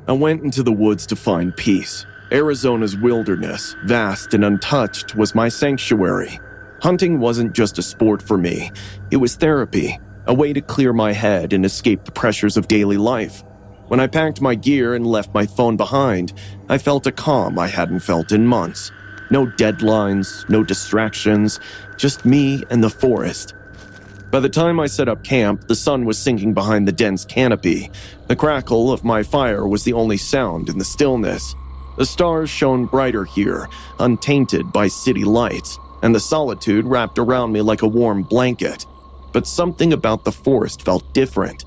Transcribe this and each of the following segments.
I went into the woods to find peace. Arizona's wilderness, vast and untouched, was my sanctuary. Hunting wasn't just a sport for me. It was therapy, a way to clear my head and escape the pressures of daily life. When I packed my gear and left my phone behind, I felt a calm I hadn't felt in months. No deadlines, no distractions, just me and the forest. By the time I set up camp, the sun was sinking behind the dense canopy. The crackle of my fire was the only sound in the stillness. The stars shone brighter here, untainted by city lights, and the solitude wrapped around me like a warm blanket. But something about the forest felt different.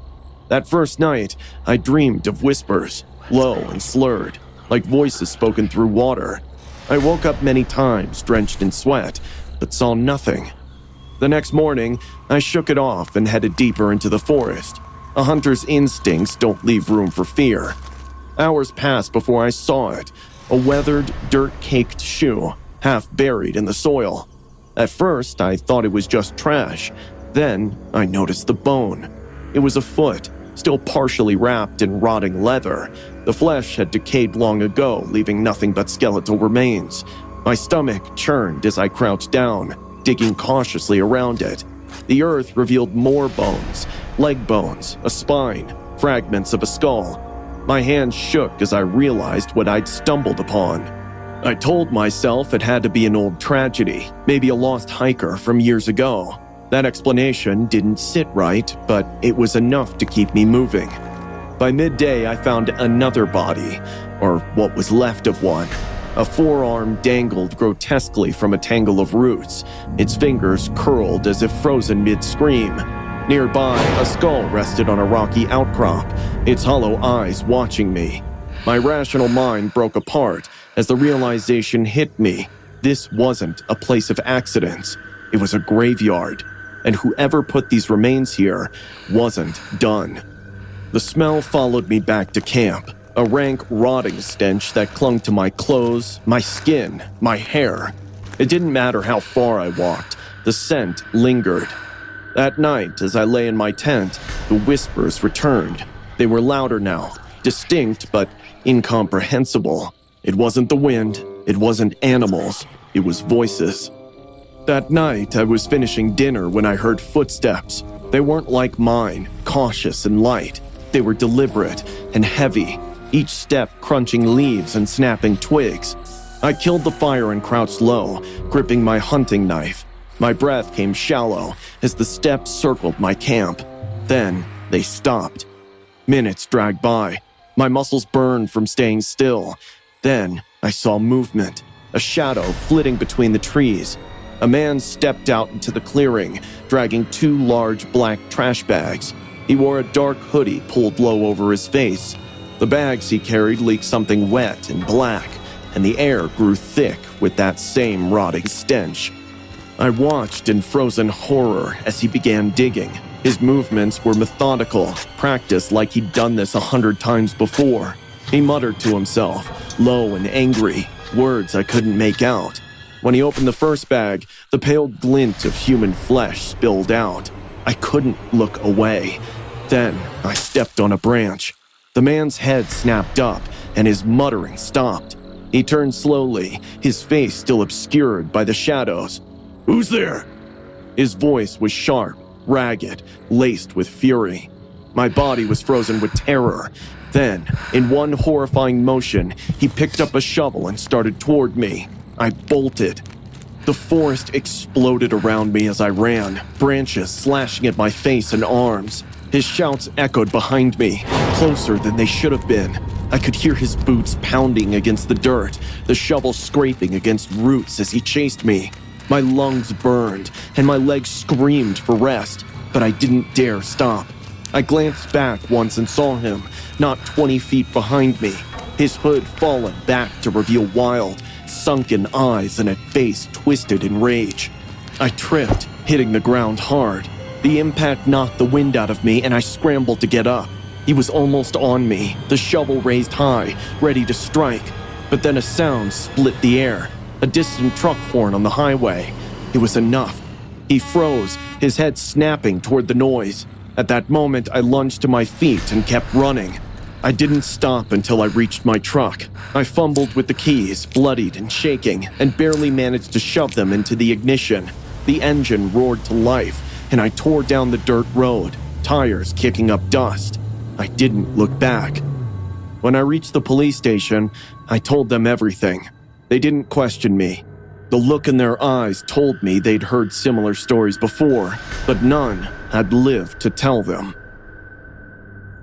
That first night, I dreamed of whispers, low and slurred, like voices spoken through water. I woke up many times, drenched in sweat, but saw nothing. The next morning, I shook it off and headed deeper into the forest. A hunter's instincts don't leave room for fear. Hours passed before I saw it, a weathered, dirt-caked shoe, half buried in the soil. At first, I thought it was just trash. Then, I noticed the bone. It was a foot, still partially wrapped in rotting leather. The flesh had decayed long ago, leaving nothing but skeletal remains. My stomach churned as I crouched down, digging cautiously around it. The earth revealed more bones, leg bones, a spine, fragments of a skull. My hands shook as I realized what I'd stumbled upon. I told myself it had to be an old tragedy, maybe a lost hiker from years ago. That explanation didn't sit right, but it was enough to keep me moving. By midday, I found another body, or what was left of one. A forearm dangled grotesquely from a tangle of roots, its fingers curled as if frozen mid-scream. Nearby, a skull rested on a rocky outcrop, its hollow eyes watching me. My rational mind broke apart as the realization hit me. This wasn't a place of accidents. It was a graveyard, and whoever put these remains here wasn't done. The smell followed me back to camp, a rank, rotting stench that clung to my clothes, my skin, my hair. It didn't matter how far I walked, the scent lingered. That night, as I lay in my tent, the whispers returned. They were louder now, distinct but incomprehensible. It wasn't the wind, it wasn't animals, it was voices. That night, I was finishing dinner when I heard footsteps. They weren't like mine, cautious and light. They were deliberate and heavy, each step crunching leaves and snapping twigs. I killed the fire and crouched low, gripping my hunting knife. My breath came shallow as the steps circled my camp. Then they stopped. Minutes dragged by. My muscles burned from staying still. Then I saw movement, a shadow flitting between the trees. A man stepped out into the clearing, dragging 2 large black trash bags. He wore a dark hoodie pulled low over his face. The bags he carried leaked something wet and black, and the air grew thick with that same rotting stench. I watched in frozen horror as he began digging. His movements were methodical, practiced like he'd done this 100 times before. He muttered to himself, low and angry, words I couldn't make out. When he opened the first bag, the pale glint of human flesh spilled out. I couldn't look away. Then I stepped on a branch. The man's head snapped up, and his muttering stopped. He turned slowly, his face still obscured by the shadows. "Who's there?" His voice was sharp, ragged, laced with fury. My body was frozen with terror. Then, in one horrifying motion, he picked up a shovel and started toward me. I bolted. The forest exploded around me as I ran, branches slashing at my face and arms. His shouts echoed behind me, closer than they should have been. I could hear his boots pounding against the dirt, the shovel scraping against roots as he chased me. My lungs burned, and my legs screamed for rest, but I didn't dare stop. I glanced back once and saw him, not 20 feet behind me, his hood fallen back to reveal wild, sunken eyes and a face twisted in rage. I tripped, hitting the ground hard. The impact knocked the wind out of me, and I scrambled to get up. He was almost on me, the shovel raised high, ready to strike. But then a sound split the air, a distant truck horn on the highway. It was enough. He froze, his head snapping toward the noise. At that moment, I lunged to my feet and kept running. I didn't stop until I reached my truck. I fumbled with the keys, bloodied and shaking, and barely managed to shove them into the ignition. The engine roared to life, and I tore down the dirt road, tires kicking up dust. I didn't look back. When I reached the police station, I told them everything. They didn't question me. The look in their eyes told me they'd heard similar stories before, but none had lived to tell them.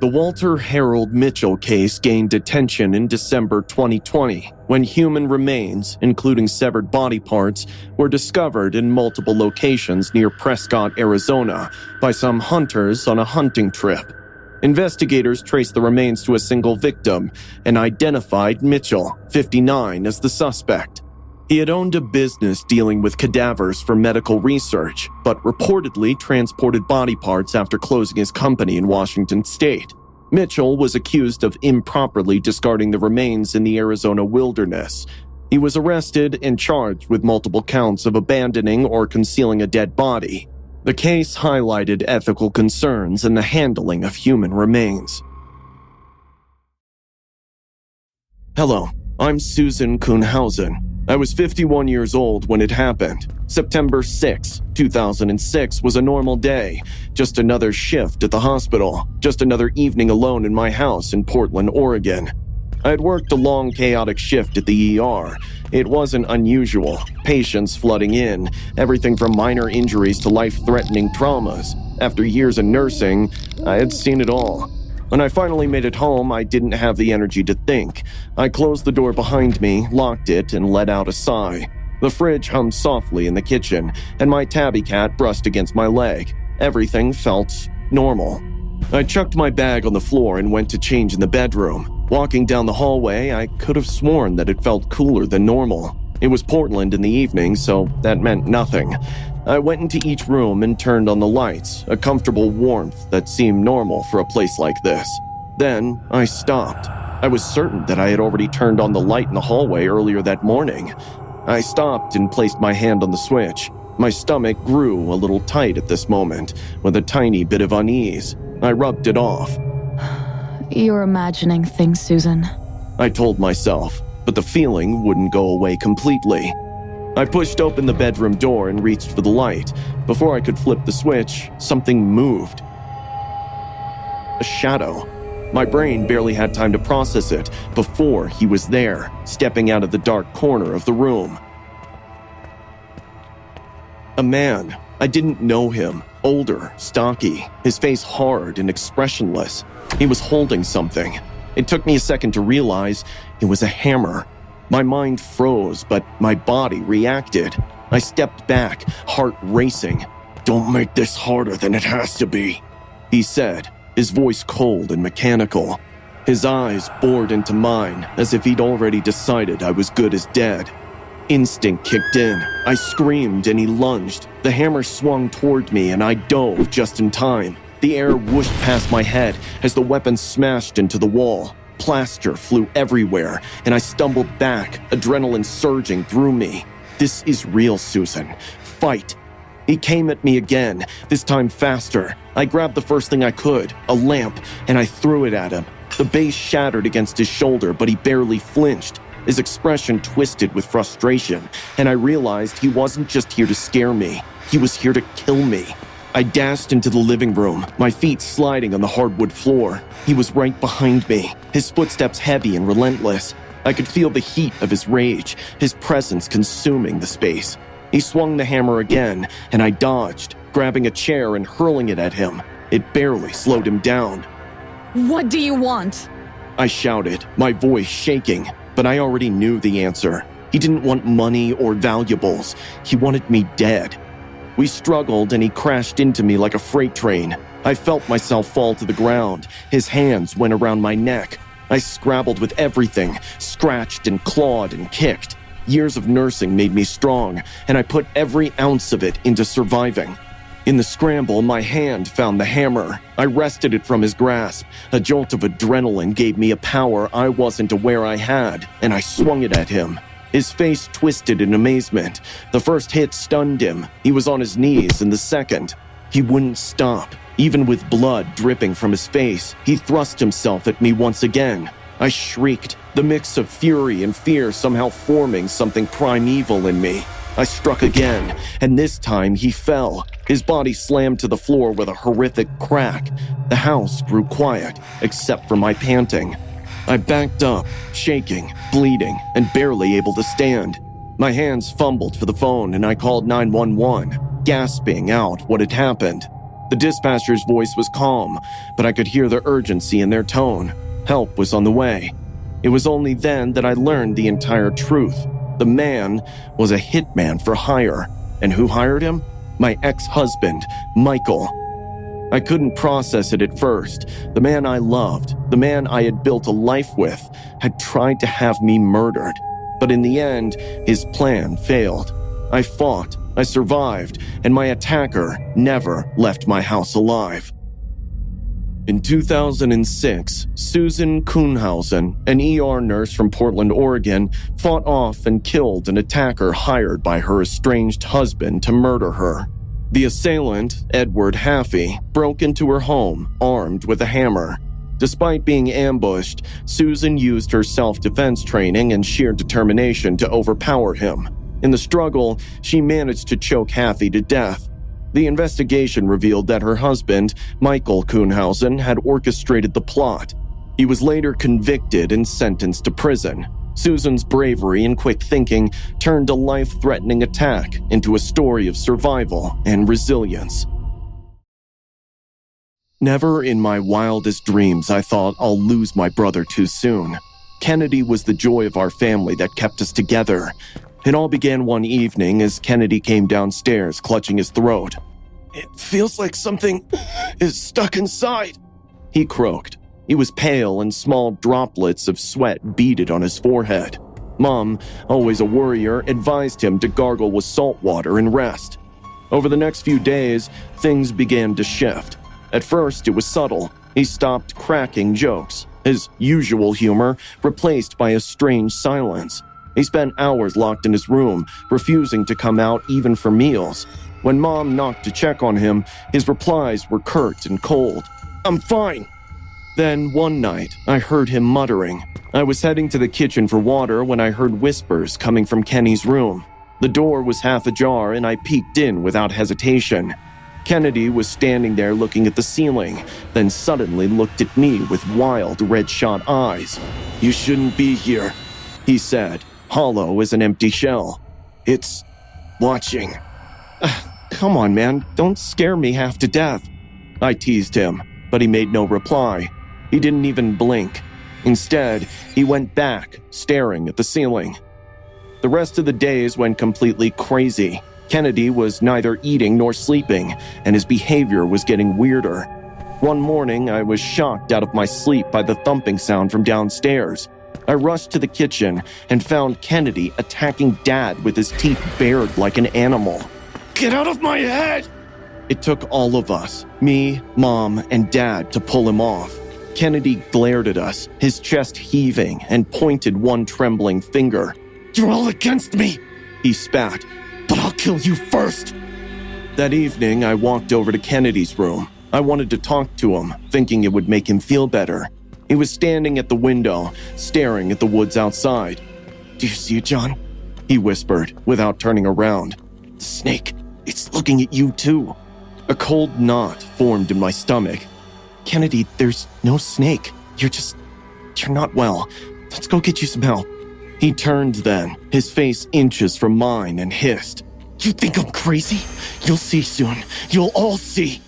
The Walter Harold Mitchell case gained attention in December 2020 when human remains, including severed body parts, were discovered in multiple locations near Prescott, Arizona, by some hunters on a hunting trip. Investigators traced the remains to a single victim and identified Mitchell, 59, as the suspect. He had owned a business dealing with cadavers for medical research, but reportedly transported body parts after closing his company in Washington state. Mitchell was accused of improperly discarding the remains in the Arizona wilderness. He was arrested and charged with multiple counts of abandoning or concealing a dead body. The case highlighted ethical concerns in the handling of human remains. Hello, I'm Susan Kousen. I was 51 years old when it happened. September 6, 2006 was a normal day. Just another shift at the hospital. Just another evening alone in my house in Portland, Oregon. I had worked a long, chaotic shift at the ER. It wasn't unusual. Patients flooding in. Everything from minor injuries to life-threatening traumas. After years of nursing, I had seen it all. When I finally made it home, I didn't have the energy to think. I closed the door behind me, locked it, and let out a sigh. The fridge hummed softly in the kitchen, and my tabby cat brushed against my leg. Everything felt normal. I chucked my bag on the floor and went to change in the bedroom. Walking down the hallway, I could have sworn that it felt cooler than normal. It was Portland in the evening, so that meant nothing. I went into each room and turned on the lights, a comfortable warmth that seemed normal for a place like this. Then I stopped. I was certain that I had already turned on the light in the hallway earlier that morning. I stopped and placed my hand on the switch. My stomach grew a little tight at this moment, with a tiny bit of unease. I rubbed it off. You're imagining things, Susan. I told myself, but the feeling wouldn't go away completely. I pushed open the bedroom door and reached for the light. Before I could flip the switch, something moved. A shadow. My brain barely had time to process it before he was there, stepping out of the dark corner of the room. A man. I didn't know him. Older, stocky, his face hard and expressionless. He was holding something. It took me a second to realize it was a hammer. My mind froze, but my body reacted. I stepped back, heart racing. "Don't make this harder than it has to be," he said, his voice cold and mechanical. His eyes bored into mine, as if he'd already decided I was good as dead. Instinct kicked in. I screamed and he lunged. The hammer swung toward me and I dove just in time. The air whooshed past my head as the weapon smashed into the wall. Plaster flew everywhere, and I stumbled back, adrenaline surging through me. "This is real, Susan. Fight." He came at me again, this time faster. I grabbed the first thing I could, a lamp, and I threw it at him. The base shattered against his shoulder, but he barely flinched. His expression twisted with frustration, and I realized he wasn't just here to scare me. He was here to kill me. I dashed into the living room, my feet sliding on the hardwood floor. He was right behind me, his footsteps heavy and relentless. I could feel the heat of his rage, his presence consuming the space. He swung the hammer again, and I dodged, grabbing a chair and hurling it at him. It barely slowed him down. What do you want? I shouted, my voice shaking, but I already knew the answer. He didn't want money or valuables. He wanted me dead. We struggled and he crashed into me like a freight train. I felt myself fall to the ground. His hands went around my neck. I scrabbled with everything, scratched and clawed and kicked. Years of nursing made me strong, and I put every ounce of it into surviving. In the scramble, my hand found the hammer. I wrested it from his grasp. A jolt of adrenaline gave me a power I wasn't aware I had, and I swung it at him. His face twisted in amazement. The first hit stunned him. He was on his knees in the second. He wouldn't stop. Even with blood dripping from his face, he thrust himself at me once again. I shrieked, the mix of fury and fear somehow forming something primeval in me. I struck again, and this time he fell. His body slammed to the floor with a horrific crack. The house grew quiet, except for my panting. I backed up, shaking, bleeding, and barely able to stand. My hands fumbled for the phone and I called 911, gasping out what had happened. The dispatcher's voice was calm, but I could hear the urgency in their tone. Help was on the way. It was only then that I learned the entire truth. The man was a hitman for hire. And who hired him? My ex-husband, Michael. I couldn't process it at first. The man I loved, the man I had built a life with, had tried to have me murdered. But in the end, his plan failed. I fought, I survived, and my attacker never left my house alive. In 2006, Susan Kousen, an ER nurse from Portland, Oregon, fought off and killed an attacker hired by her estranged husband to murder her. The assailant, Edward Haffey, broke into her home, armed with a hammer. Despite being ambushed, Susan used her self-defense training and sheer determination to overpower him. In the struggle, she managed to choke Haffey to death. The investigation revealed that her husband, Michael Kousen, had orchestrated the plot. He was later convicted and sentenced to prison. Susan's bravery and quick thinking turned a life-threatening attack into a story of survival and resilience. Never in my wildest dreams I thought I'll lose my brother too soon. Kennedy was the joy of our family that kept us together. It all began one evening as Kennedy came downstairs clutching his throat. "It feels like something is stuck inside," he croaked. He was pale and small droplets of sweat beaded on his forehead. Mom, always a worrier, advised him to gargle with salt water and rest. Over the next few days, things began to shift. At first, it was subtle. He stopped cracking jokes, his usual humor replaced by a strange silence. He spent hours locked in his room, refusing to come out even for meals. When Mom knocked to check on him, his replies were curt and cold. "I'm fine." Then one night, I heard him muttering. I was heading to the kitchen for water when I heard whispers coming from Kenny's room. The door was half ajar and I peeked in without hesitation. Kennedy was standing there looking at the ceiling, then suddenly looked at me with wild, red-shot eyes. "You shouldn't be here," he said, hollow as an empty shell. "It's watching." "Come on, man, don't scare me half to death." I teased him, but he made no reply. He didn't even blink. Instead, he went back, staring at the ceiling. The rest of the days went completely crazy. Kennedy was neither eating nor sleeping, and his behavior was getting weirder. One morning, I was shocked out of my sleep by the thumping sound from downstairs. I rushed to the kitchen and found Kennedy attacking Dad with his teeth bared like an animal. "Get out of my head!" It took all of us, me, Mom, and Dad, to pull him off. Kennedy glared at us, his chest heaving, and pointed one trembling finger. "You're all against me," he spat, "but I'll kill you first." That evening, I walked over to Kennedy's room. I wanted to talk to him, thinking it would make him feel better. He was standing at the window, staring at the woods outside. "Do you see it, John?" he whispered, without turning around. "The snake, it's looking at you too." A cold knot formed in my stomach. "Kennedy, there's no snake. You're not well. Let's go get you some help." He turned then, his face inches from mine, and hissed, "You think I'm crazy? You'll see soon. You'll all see."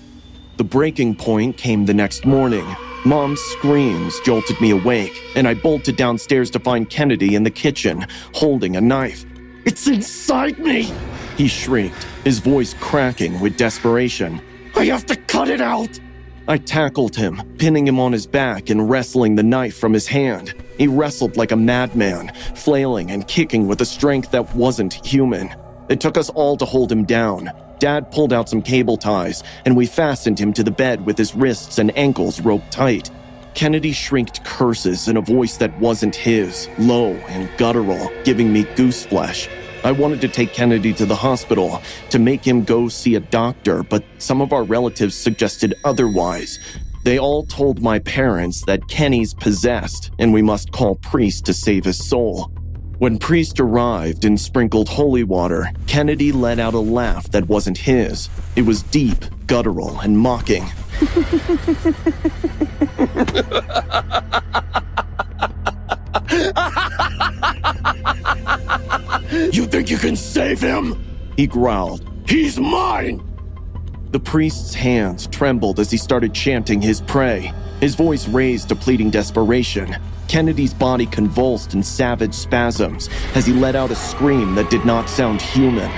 The breaking point came the next morning. Mom's screams jolted me awake, and I bolted downstairs to find Kennedy in the kitchen, holding a knife. "It's inside me!" he shrieked, his voice cracking with desperation. "I have to cut it out!" I tackled him, pinning him on his back and wrestling the knife from his hand. He wrestled like a madman, flailing and kicking with a strength that wasn't human. It took us all to hold him down. Dad pulled out some cable ties, and we fastened him to the bed with his wrists and ankles roped tight. Kennedy shrieked curses in a voice that wasn't his, low and guttural, giving me goose flesh. I wanted to take Kennedy to the hospital to make him go see a doctor, but some of our relatives suggested otherwise. They all told my parents that Kenny's possessed and we must call Priest to save his soul. When Priest arrived and sprinkled holy water, Kennedy let out a laugh that wasn't his. It was deep, guttural, and mocking. "You think you can save him?" he growled. "He's mine!" The priest's hands trembled as he started chanting his prayer. His voice raised to pleading desperation. Kennedy's body convulsed in savage spasms as he let out a scream that did not sound human.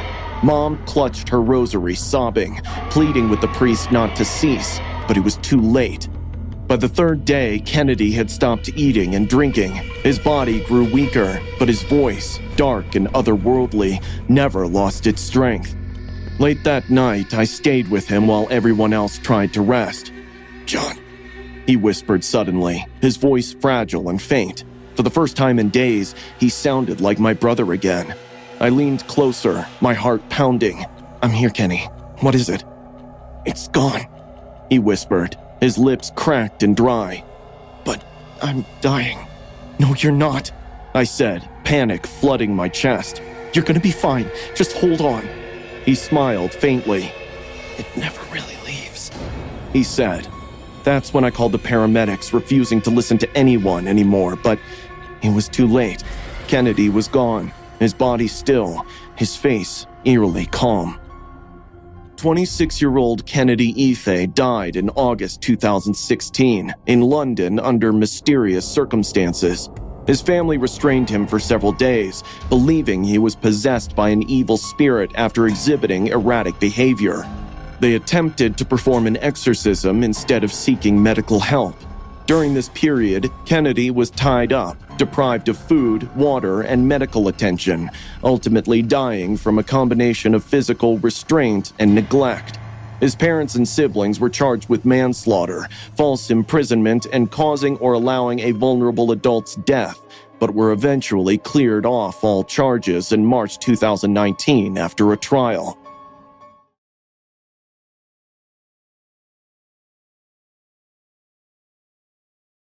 Mom clutched her rosary, sobbing, pleading with the priest not to cease, but it was too late. By the third day, Kennedy had stopped eating and drinking. His body grew weaker, but his voice, dark and otherworldly, never lost its strength. Late that night, I stayed with him while everyone else tried to rest. "John," he whispered suddenly, his voice fragile and faint. For the first time in days, he sounded like my brother again. I leaned closer, my heart pounding. "I'm here, Kenny. What is it?" "It's gone," he whispered, his lips cracked and dry. "But I'm dying." "No, you're not," I said, panic flooding my chest. "You're gonna be fine. Just hold on." He smiled faintly. "It never really leaves," he said. That's when I called the paramedics, refusing to listen to anyone anymore, but it was too late. Kennedy was gone, his body still, his face eerily calm. 26-year-old Kennedy Ife died in August 2016 in London under mysterious circumstances. His family restrained him for several days, believing he was possessed by an evil spirit after exhibiting erratic behavior. They attempted to perform an exorcism instead of seeking medical help. During this period, Kennedy was tied up, deprived of food, water, and medical attention, ultimately dying from a combination of physical restraint and neglect. His parents and siblings were charged with manslaughter, false imprisonment, and causing or allowing a vulnerable adult's death, but were eventually cleared off all charges in March 2019 after a trial.